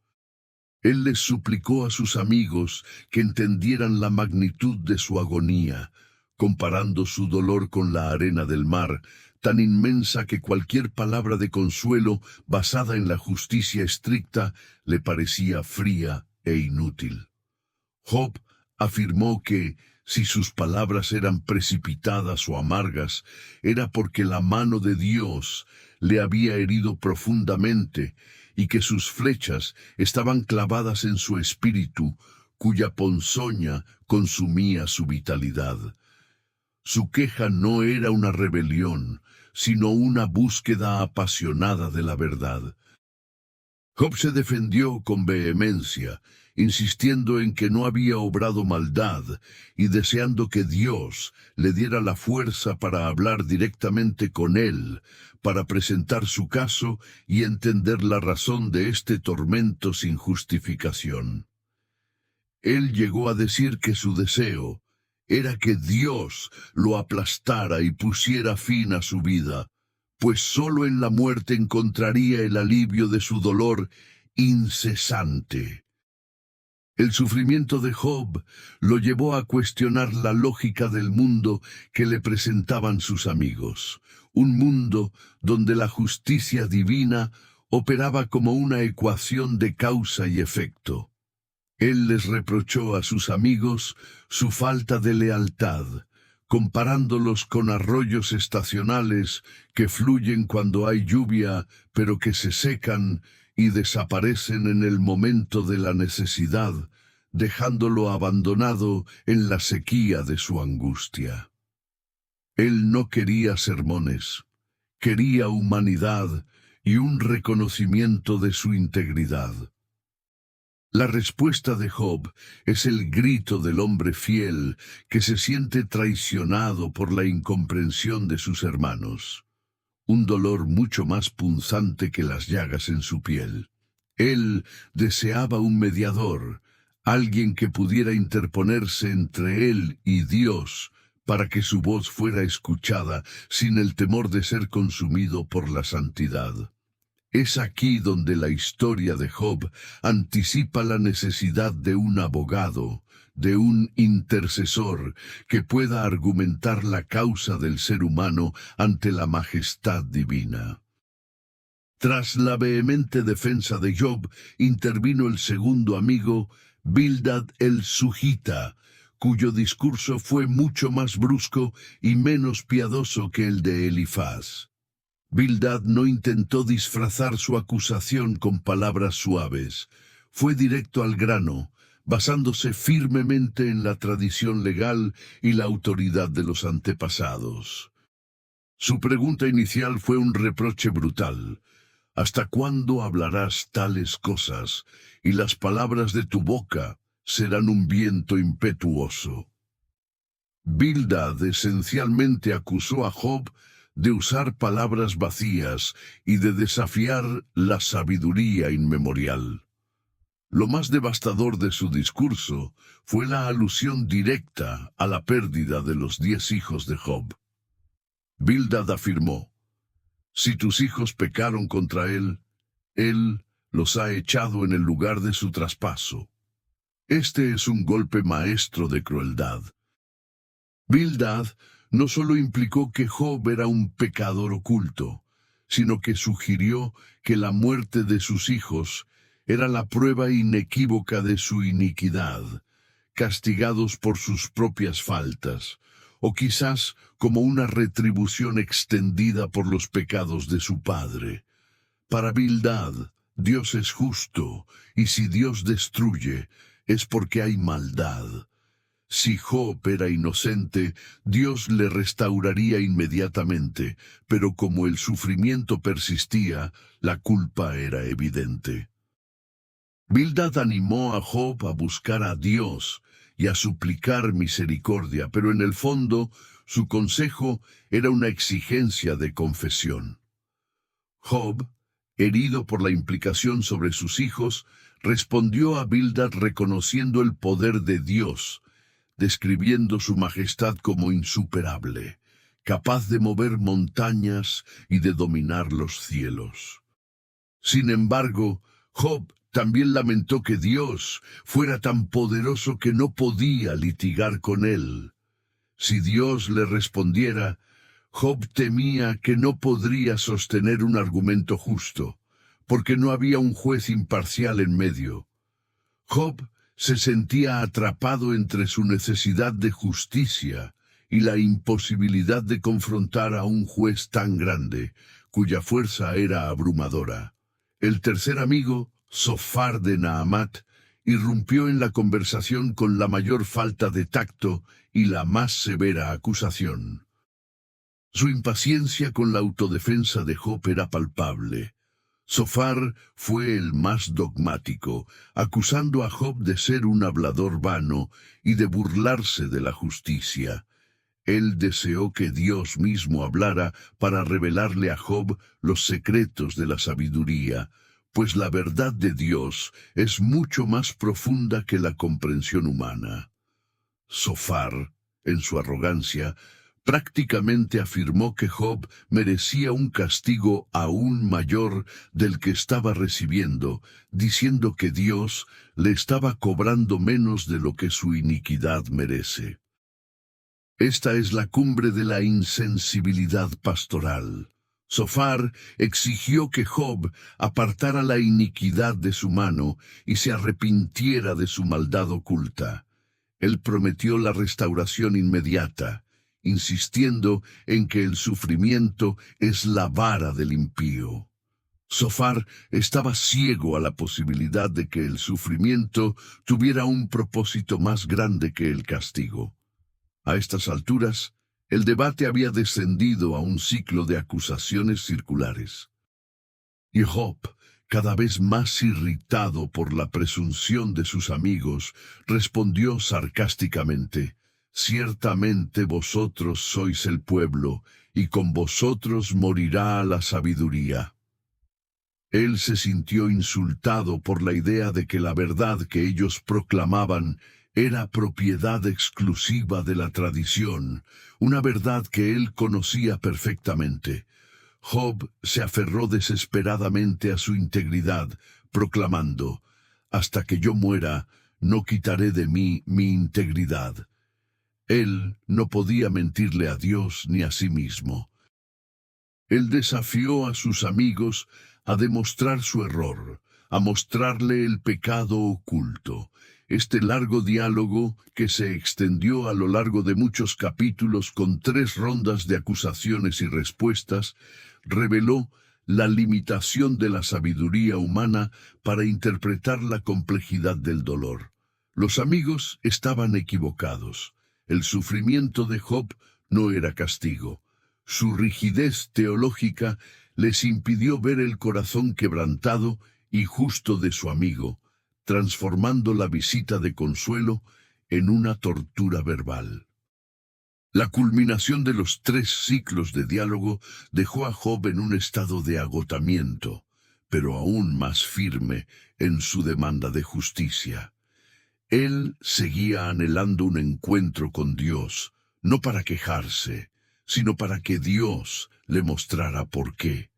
Él les suplicó a sus amigos que entendieran la magnitud de su agonía, comparando su dolor con la arena del mar, tan inmensa que cualquier palabra de consuelo basada en la justicia estricta le parecía fría e inútil. Job afirmó que, si sus palabras eran precipitadas o amargas, era porque la mano de Dios le había herido profundamente y que sus flechas estaban clavadas en su espíritu, cuya ponzoña consumía su vitalidad. Su queja no era una rebelión, sino una búsqueda apasionada de la verdad. Job se defendió con vehemencia, insistiendo en que no había obrado maldad y deseando que Dios le diera la fuerza para hablar directamente con él, para presentar su caso y entender la razón de este tormento sin justificación. Él llegó a decir que su deseo era que Dios lo aplastara y pusiera fin a su vida, pues sólo en la muerte encontraría el alivio de su dolor incesante. El sufrimiento de Job lo llevó a cuestionar la lógica del mundo que le presentaban sus amigos, un mundo donde la justicia divina operaba como una ecuación de causa y efecto. Él les reprochó a sus amigos su falta de lealtad, comparándolos con arroyos estacionales que fluyen cuando hay lluvia, pero que se secan, y desaparecen en el momento de la necesidad, dejándolo abandonado en la sequía de su angustia. Él no quería sermones, quería humanidad y un reconocimiento de su integridad. La respuesta de Job es el grito del hombre fiel que se siente traicionado por la incomprensión de sus hermanos. Un dolor mucho más punzante que las llagas en su piel. Él deseaba un mediador, alguien que pudiera interponerse entre él y Dios, para que su voz fuera escuchada sin el temor de ser consumido por la santidad. Es aquí donde la historia de Job anticipa la necesidad de un abogado, de un intercesor que pueda argumentar la causa del ser humano ante la majestad divina. Tras la vehemente defensa de Job, intervino el segundo amigo, Bildad el Sujita, cuyo discurso fue mucho más brusco y menos piadoso que el de Elifaz. Bildad no intentó disfrazar su acusación con palabras suaves. Fue directo al grano, basándose firmemente en la tradición legal y la autoridad de los antepasados. Su pregunta inicial fue un reproche brutal. ¿Hasta cuándo hablarás tales cosas, y las palabras de tu boca serán un viento impetuoso? Bildad esencialmente acusó a Job de usar palabras vacías y de desafiar la sabiduría inmemorial. Lo más devastador de su discurso fue la alusión directa a la pérdida de los 10 hijos de Job. Bildad afirmó: si tus hijos pecaron contra él los ha echado en el lugar de su traspaso. Este es un golpe maestro de crueldad. Bildad no solo implicó que Job era un pecador oculto, sino que sugirió que la muerte de sus hijos era la prueba inequívoca de su iniquidad, castigados por sus propias faltas, o quizás como una retribución extendida por los pecados de su padre. Para Bildad, Dios es justo, y si Dios destruye, es porque hay maldad. Si Job era inocente, Dios le restauraría inmediatamente, pero como el sufrimiento persistía, la culpa era evidente. Bildad animó a Job a buscar a Dios y a suplicar misericordia, pero en el fondo su consejo era una exigencia de confesión. Job, herido por la implicación sobre sus hijos, respondió a Bildad reconociendo el poder de Dios, describiendo su majestad como insuperable, capaz de mover montañas y de dominar los cielos. Sin embargo, Job también lamentó que Dios fuera tan poderoso que no podía litigar con él. Si Dios le respondiera, Job temía que no podría sostener un argumento justo, porque no había un juez imparcial en medio. Job se sentía atrapado entre su necesidad de justicia y la imposibilidad de confrontar a un juez tan grande, cuya fuerza era abrumadora. El tercer amigo, Zofar de Naamat, irrumpió en la conversación con la mayor falta de tacto y la más severa acusación. Su impaciencia con la autodefensa de Job era palpable. Zofar fue el más dogmático, acusando a Job de ser un hablador vano y de burlarse de la justicia. Él deseó que Dios mismo hablara para revelarle a Job los secretos de la sabiduría, pues la verdad de Dios es mucho más profunda que la comprensión humana. Zofar, en su arrogancia, prácticamente afirmó que Job merecía un castigo aún mayor del que estaba recibiendo, diciendo que Dios le estaba cobrando menos de lo que su iniquidad merece. Esta es la cumbre de la insensibilidad pastoral. Zofar exigió que Job apartara la iniquidad de su mano y se arrepintiera de su maldad oculta. Él prometió la restauración inmediata, insistiendo en que el sufrimiento es la vara del impío. Zofar estaba ciego a la posibilidad de que el sufrimiento tuviera un propósito más grande que el castigo. A estas alturas, el debate había descendido a un ciclo de acusaciones circulares. Y Job, cada vez más irritado por la presunción de sus amigos, respondió sarcásticamente: «Ciertamente vosotros sois el pueblo, y con vosotros morirá la sabiduría». Él se sintió insultado por la idea de que la verdad que ellos proclamaban era propiedad exclusiva de la tradición, una verdad que él conocía perfectamente. Job se aferró desesperadamente a su integridad, proclamando: «Hasta que yo muera, no quitaré de mí mi integridad». Él no podía mentirle a Dios ni a sí mismo. Él desafió a sus amigos a demostrar su error, a mostrarle el pecado oculto. Este largo diálogo, que se extendió a lo largo de muchos capítulos con 3 rondas de acusaciones y respuestas, reveló la limitación de la sabiduría humana para interpretar la complejidad del dolor. Los amigos estaban equivocados. El sufrimiento de Job no era castigo. Su rigidez teológica les impidió ver el corazón quebrantado y justo de su amigo, transformando la visita de consuelo en una tortura verbal. La culminación de los 3 ciclos de diálogo dejó a Job en un estado de agotamiento, pero aún más firme en su demanda de justicia. Él seguía anhelando un encuentro con Dios, no para quejarse, sino para que Dios le mostrara por qué.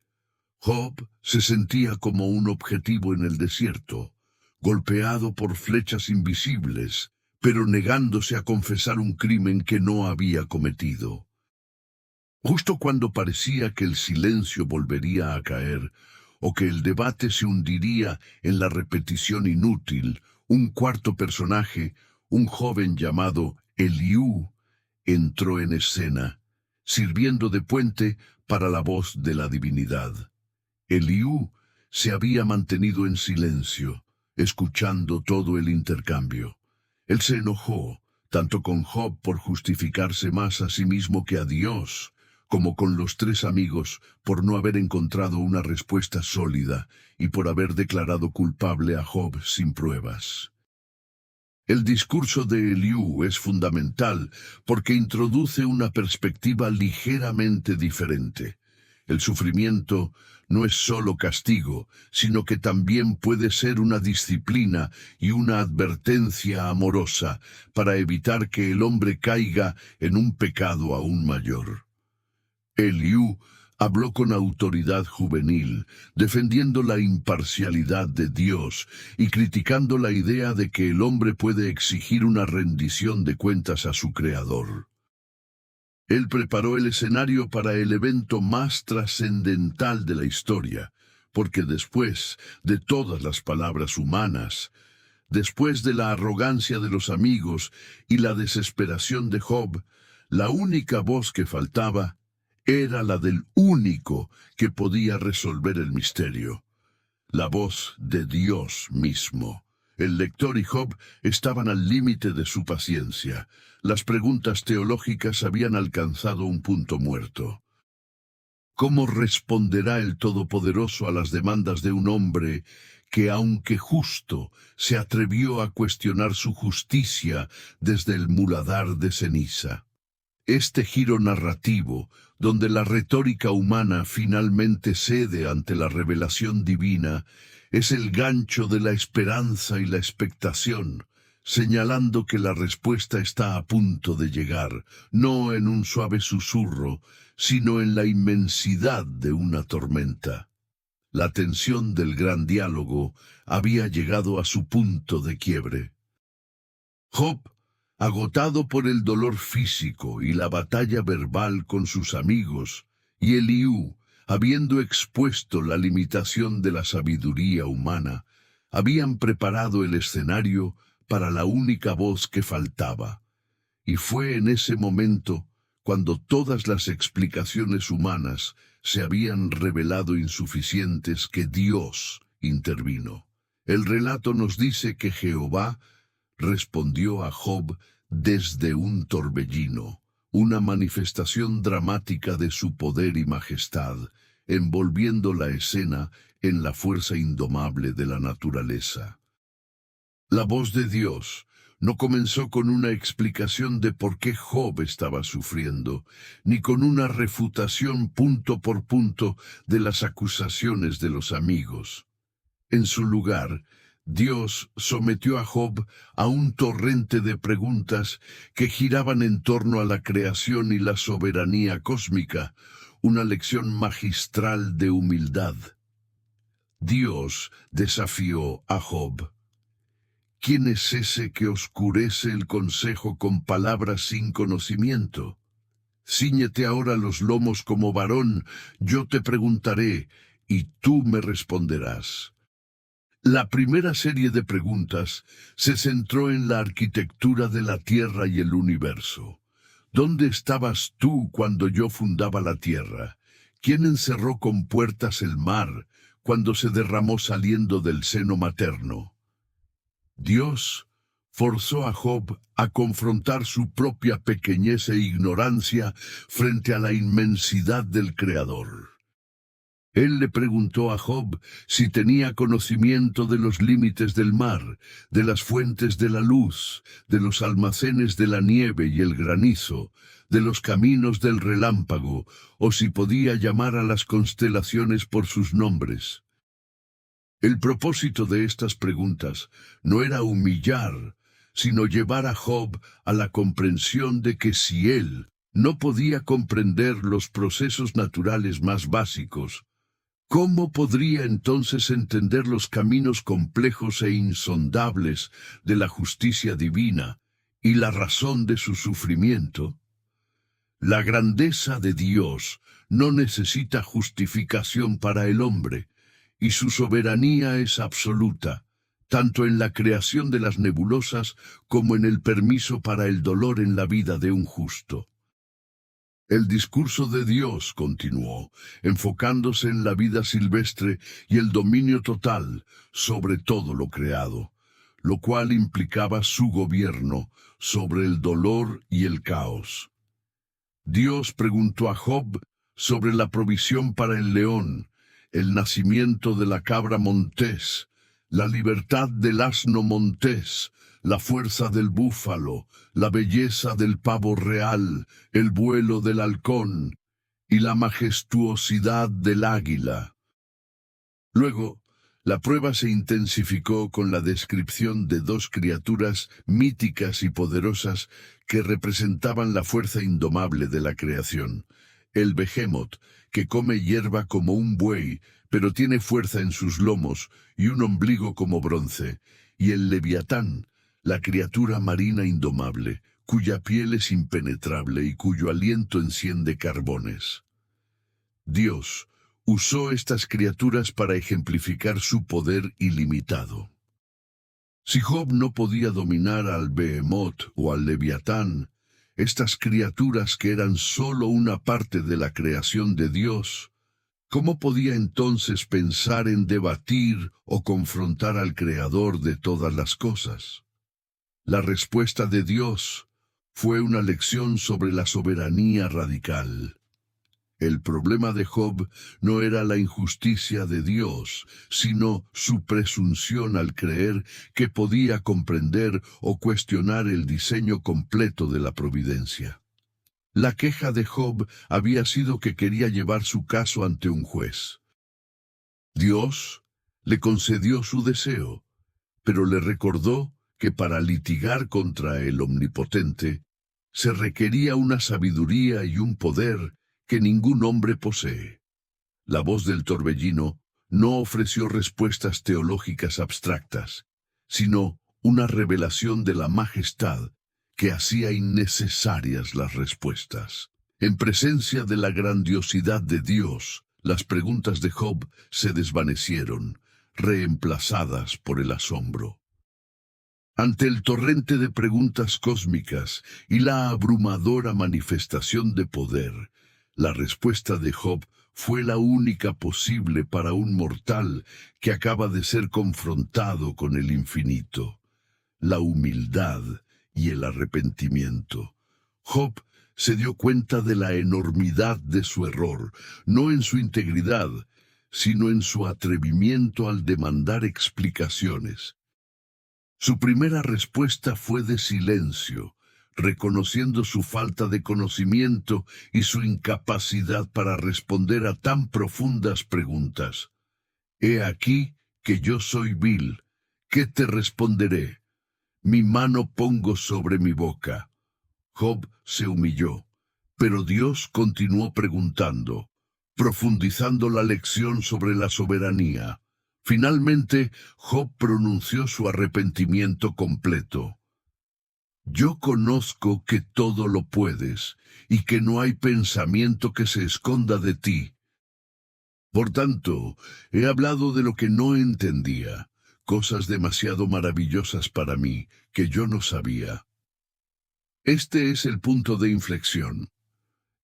Job se sentía como un objetivo en el desierto, golpeado por flechas invisibles, pero negándose a confesar un crimen que no había cometido. Justo cuando parecía que el silencio volvería a caer, o que el debate se hundiría en la repetición inútil, un cuarto personaje, un joven llamado Eliú, entró en escena, sirviendo de puente para la voz de la divinidad. Eliú se había mantenido en silencio, escuchando todo el intercambio. Él se enojó, tanto con Job por justificarse más a sí mismo que a Dios, como con los 3 amigos por no haber encontrado una respuesta sólida y por haber declarado culpable a Job sin pruebas. El discurso de Eliú es fundamental porque introduce una perspectiva ligeramente diferente. El sufrimiento no es solo castigo, sino que también puede ser una disciplina y una advertencia amorosa para evitar que el hombre caiga en un pecado aún mayor. Eliú habló con autoridad juvenil, defendiendo la imparcialidad de Dios y criticando la idea de que el hombre puede exigir una rendición de cuentas a su Creador. Él preparó el escenario para el evento más trascendental de la historia, porque después de todas las palabras humanas, después de la arrogancia de los amigos y la desesperación de Job, la única voz que faltaba era la del único que podía resolver el misterio, la voz de Dios mismo. El lector y Job estaban al límite de su paciencia. Las preguntas teológicas habían alcanzado un punto muerto. ¿Cómo responderá el Todopoderoso a las demandas de un hombre que, aunque justo, se atrevió a cuestionar su justicia desde el muladar de ceniza? Este giro narrativo, donde la retórica humana finalmente cede ante la revelación divina, es el gancho de la esperanza y la expectación, señalando que la respuesta está a punto de llegar, no en un suave susurro, sino en la inmensidad de una tormenta. La tensión del gran diálogo había llegado a su punto de quiebre. Job, agotado por el dolor físico y la batalla verbal con sus amigos, y Eliú, habiendo expuesto la limitación de la sabiduría humana, habían preparado el escenario para la única voz que faltaba. Y fue en ese momento cuando todas las explicaciones humanas se habían revelado insuficientes, que Dios intervino. El relato nos dice que Jehová respondió a Job desde un torbellino, una manifestación dramática de su poder y majestad, envolviendo la escena en la fuerza indomable de la naturaleza. La voz de Dios no comenzó con una explicación de por qué Job estaba sufriendo, ni con una refutación punto por punto de las acusaciones de los amigos. En su lugar, Dios sometió a Job a un torrente de preguntas que giraban en torno a la creación y la soberanía cósmica, una lección magistral de humildad. Dios desafió a Job. ¿Quién es ese que oscurece el consejo con palabras sin conocimiento? Cíñete ahora los lomos como varón, yo te preguntaré, y tú me responderás. La primera serie de preguntas se centró en la arquitectura de la tierra y el universo. ¿Dónde estabas tú cuando yo fundaba la tierra? ¿Quién encerró con puertas el mar cuando se derramó saliendo del seno materno? Dios forzó a Job a confrontar su propia pequeñez e ignorancia frente a la inmensidad del Creador. Él le preguntó a Job si tenía conocimiento de los límites del mar, de las fuentes de la luz, de los almacenes de la nieve y el granizo, de los caminos del relámpago, o si podía llamar a las constelaciones por sus nombres. El propósito de estas preguntas no era humillar, sino llevar a Job a la comprensión de que si él no podía comprender los procesos naturales más básicos, ¿cómo podría entonces entender los caminos complejos e insondables de la justicia divina y la razón de su sufrimiento? La grandeza de Dios no necesita justificación para el hombre, y su soberanía es absoluta, tanto en la creación de las nebulosas como en el permiso para el dolor en la vida de un justo. El discurso de Dios continuó, enfocándose en la vida silvestre y el dominio total sobre todo lo creado, lo cual implicaba su gobierno sobre el dolor y el caos. Dios preguntó a Job sobre la provisión para el león, el nacimiento de la cabra montés, la libertad del asno montés, la fuerza del búfalo, la belleza del pavo real, el vuelo del halcón y la majestuosidad del águila. Luego, la prueba se intensificó con la descripción de dos criaturas míticas y poderosas que representaban la fuerza indomable de la creación. El Behemoth, que come hierba como un buey, pero tiene fuerza en sus lomos y un ombligo como bronce, y el Leviatán, la criatura marina indomable, cuya piel es impenetrable y cuyo aliento enciende carbones. Dios usó estas criaturas para ejemplificar su poder ilimitado. Si Job no podía dominar al Behemoth o al Leviatán, estas criaturas que eran sólo una parte de la creación de Dios, ¿cómo podía entonces pensar en debatir o confrontar al Creador de todas las cosas? La respuesta de Dios fue una lección sobre la soberanía radical. El problema de Job no era la injusticia de Dios, sino su presunción al creer que podía comprender o cuestionar el diseño completo de la providencia. La queja de Job había sido que quería llevar su caso ante un juez. Dios le concedió su deseo, pero le recordó que para litigar contra el Omnipotente se requería una sabiduría y un poder que ningún hombre posee. La voz del torbellino no ofreció respuestas teológicas abstractas, sino una revelación de la majestad que hacía innecesarias las respuestas. En presencia de la grandiosidad de Dios, las preguntas de Job se desvanecieron, reemplazadas por el asombro. Ante el torrente de preguntas cósmicas y la abrumadora manifestación de poder, la respuesta de Job fue la única posible para un mortal que acaba de ser confrontado con el infinito: la humildad y el arrepentimiento. Job se dio cuenta de la enormidad de su error, no en su integridad, sino en su atrevimiento al demandar explicaciones. Su primera respuesta fue de silencio, reconociendo su falta de conocimiento y su incapacidad para responder a tan profundas preguntas. He aquí que yo soy vil. ¿Qué te responderé? Mi mano pongo sobre mi boca. Job se humilló, pero Dios continuó preguntando, profundizando la lección sobre la soberanía. Finalmente, Job pronunció su arrepentimiento completo. Yo conozco que todo lo puedes y que no hay pensamiento que se esconda de ti. Por tanto, he hablado de lo que no entendía, cosas demasiado maravillosas para mí que yo no sabía. Este es el punto de inflexión.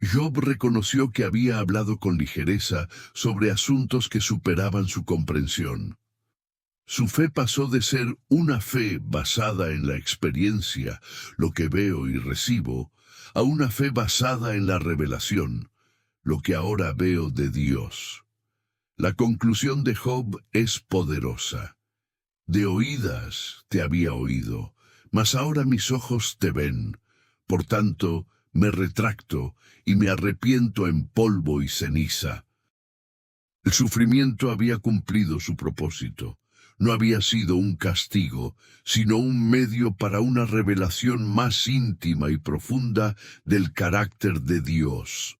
Job reconoció que había hablado con ligereza sobre asuntos que superaban su comprensión. Su fe pasó de ser una fe basada en la experiencia, lo que veo y recibo, a una fe basada en la revelación, lo que ahora veo de Dios. La conclusión de Job es poderosa. De oídas te había oído, mas ahora mis ojos te ven. Por tanto, me retracto y me arrepiento en polvo y ceniza. El sufrimiento había cumplido su propósito. No había sido un castigo, sino un medio para una revelación más íntima y profunda del carácter de Dios.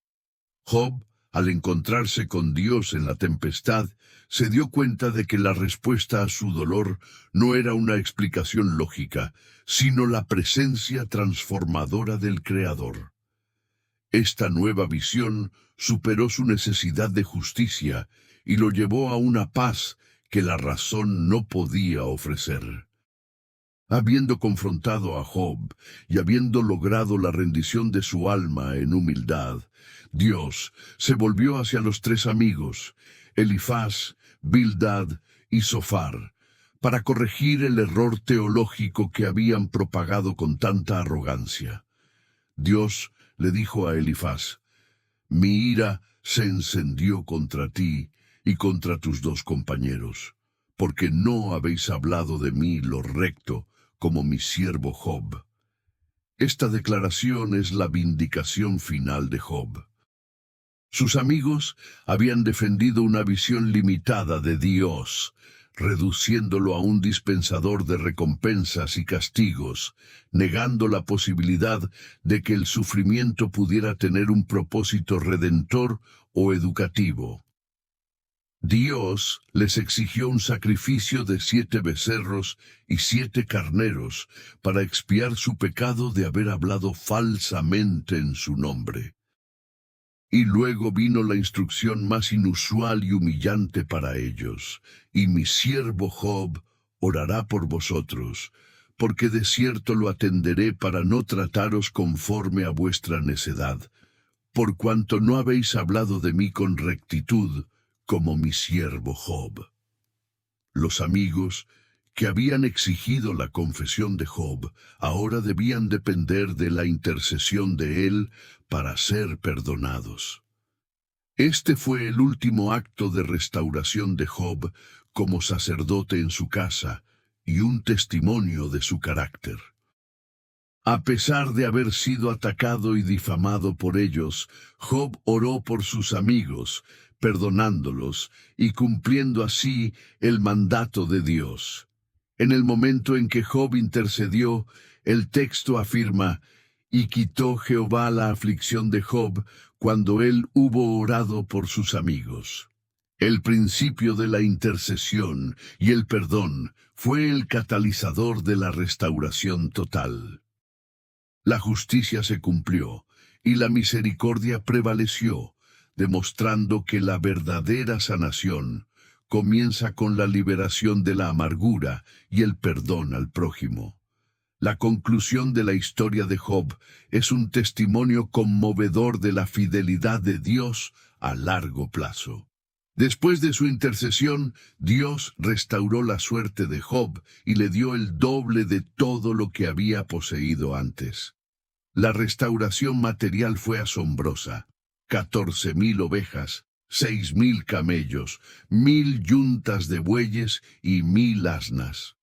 Job, al encontrarse con Dios en la tempestad, se dio cuenta de que la respuesta a su dolor no era una explicación lógica, sino la presencia transformadora del Creador. Esta nueva visión superó su necesidad de justicia y lo llevó a una paz que la razón no podía ofrecer. Habiendo confrontado a Job y habiendo logrado la rendición de su alma en humildad, Dios se volvió hacia los tres amigos, Elifaz, Bildad y Zofar, para corregir el error teológico que habían propagado con tanta arrogancia. Dios le dijo a Elifaz: mi ira se encendió contra ti y contra tus dos compañeros, porque no habéis hablado de mí lo recto, como mi siervo Job. Esta declaración es la vindicación final de Job. Sus amigos habían defendido una visión limitada de Dios, reduciéndolo a un dispensador de recompensas y castigos, negando la posibilidad de que el sufrimiento pudiera tener un propósito redentor o educativo. Dios les exigió un sacrificio de 7 becerros y 7 carneros para expiar su pecado de haber hablado falsamente en su nombre. Y luego vino la instrucción más inusual y humillante para ellos: y mi siervo Job orará por vosotros, porque de cierto lo atenderé para no trataros conforme a vuestra necedad, por cuanto no habéis hablado de mí con rectitud, como mi siervo Job. Los amigos que habían exigido la confesión de Job ahora debían depender de la intercesión de él para ser perdonados. Este fue el último acto de restauración de Job como sacerdote en su casa y un testimonio de su carácter. A pesar de haber sido atacado y difamado por ellos, Job oró por sus amigos, perdonándolos y cumpliendo así el mandato de Dios. En el momento en que Job intercedió, el texto afirma: y quitó Jehová la aflicción de Job cuando él hubo orado por sus amigos. El principio de la intercesión y el perdón fue el catalizador de la restauración total. La justicia se cumplió y la misericordia prevaleció, demostrando que la verdadera sanación comienza con la liberación de la amargura y el perdón al prójimo. La conclusión de la historia de Job es un testimonio conmovedor de la fidelidad de Dios a largo plazo. Después de su intercesión, Dios restauró la suerte de Job y le dio el doble de todo lo que había poseído antes. La restauración material fue asombrosa. 14.000 ovejas, 6.000 camellos, 1.000 yuntas de bueyes y 1.000 asnas.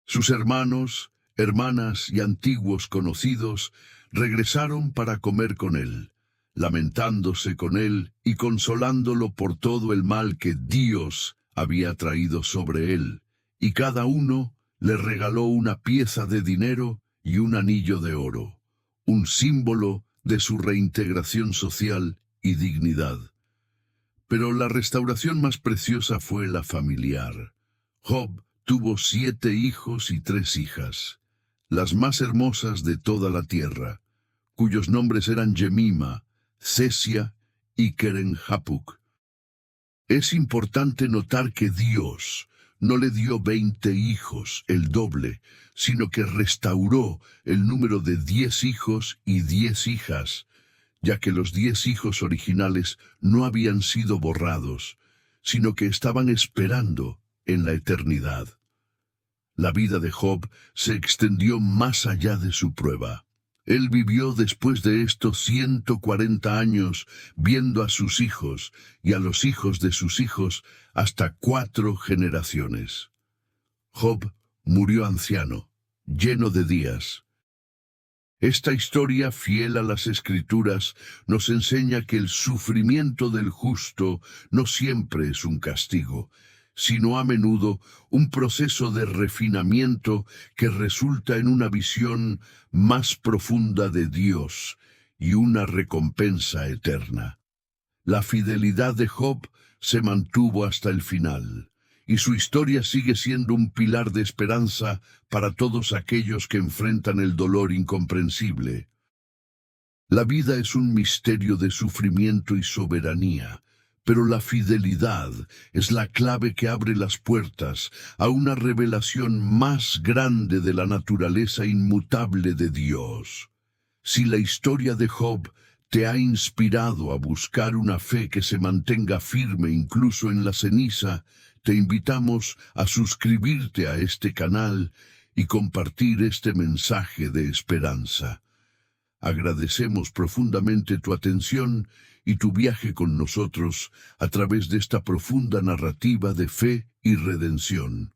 Sus hermanos, hermanas y antiguos conocidos regresaron para comer con él, lamentándose con él y consolándolo por todo el mal que Dios había traído sobre él, y cada uno le regaló una pieza de dinero y un anillo de oro, un símbolo de su reintegración social y dignidad. Pero la restauración más preciosa fue la familiar. Job tuvo 7 hijos y 3 hijas, las más hermosas de toda la tierra, cuyos nombres eran Jemima, Cesia y Keren-Hapuk. Es importante notar que Dios no le dio 20 hijos, el doble, sino que restauró el número de 10 hijos y 10 hijas, ya que los 10 hijos originales no habían sido borrados, sino que estaban esperando en la eternidad. La vida de Job se extendió más allá de su prueba. Él vivió después de estos 140 años viendo a sus hijos y a los hijos de sus hijos hasta 4 generaciones. Job murió anciano, lleno de días. Esta historia, fiel a las Escrituras, nos enseña que el sufrimiento del justo no siempre es un castigo, sino a menudo un proceso de refinamiento que resulta en una visión más profunda de Dios y una recompensa eterna. La fidelidad de Job se mantuvo hasta el final, y su historia sigue siendo un pilar de esperanza para todos aquellos que enfrentan el dolor incomprensible. La vida es un misterio de sufrimiento y soberanía, pero la fidelidad es la clave que abre las puertas a una revelación más grande de la naturaleza inmutable de Dios. Si la historia de Job te ha inspirado a buscar una fe que se mantenga firme incluso en la ceniza, te invitamos a suscribirte a este canal y compartir este mensaje de esperanza. Agradecemos profundamente tu atención y tu viaje con nosotros a través de esta profunda narrativa de fe y redención.